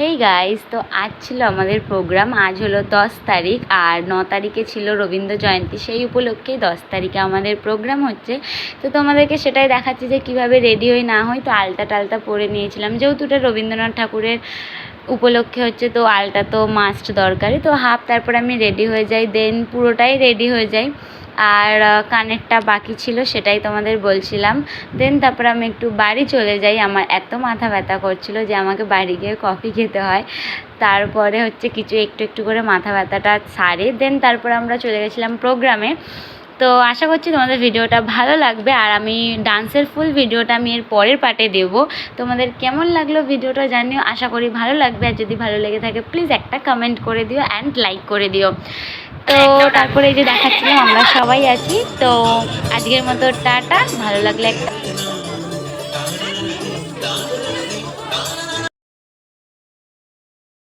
Hey guys, তো আজ ছিল আমাদের প্রোগ্রাম। আজ হলো 10 তারিখ আর 9 তারিখে ছিল রবীন্দ্র জয়ন্তী। সেই উপলক্ষেই 10 তারিখে আমাদের প্রোগ্রাম হচ্ছে। তো তোমাদেরকে সেটাই দেখাচ্ছি যে কিভাবে রেডি হই না হই। তো আলতা টালতা পরে নিয়েছিলাম, যেহেতু এটা রবীন্দ্রনাথ ঠাকুরের উপলক্ষে হচ্ছে, তো আলতা তো মাস্ট দরকারি। তো হাফ তারপরে আমি রেডি হয়ে যাই, দেন পুরোটাই রেডি হয়ে যাই। আর কানেরটা বাকি ছিল, সেটাই তোমাদের বলছিলাম। দেন তারপরে আমি একটু বাড়ি চলে যাই। আমার এত মাথা ব্যথা করছিল যে আমাকে বাড়ি গিয়ে কফি খেতে হয়। তারপরে হচ্ছে কিছু একটু একটু করে মাথা ব্যথাটা সারে দেন তারপরে আমরা চলে গেছিলাম প্রোগ্রামে। তো আশা করছি তোমাদের ভিডিওটা ভালো লাগবে। আর আমি ডান্সের ফুল ভিডিওটা আমি এর পরের পার্টে দেবো। তোমাদের কেমন লাগলো ভিডিওটা জানিও, আশা করি ভালো লাগবে। আর যদি ভালো লেগে থাকে প্লিজ একটা কমেন্ট করে দিও অ্যান্ড লাইক করে দিও। তো তারপরে এই যে দেখাচ্ছিলাম আমরা সবাই আছি। তো আজকের মতো টাটা, ভালো লাগলে একটা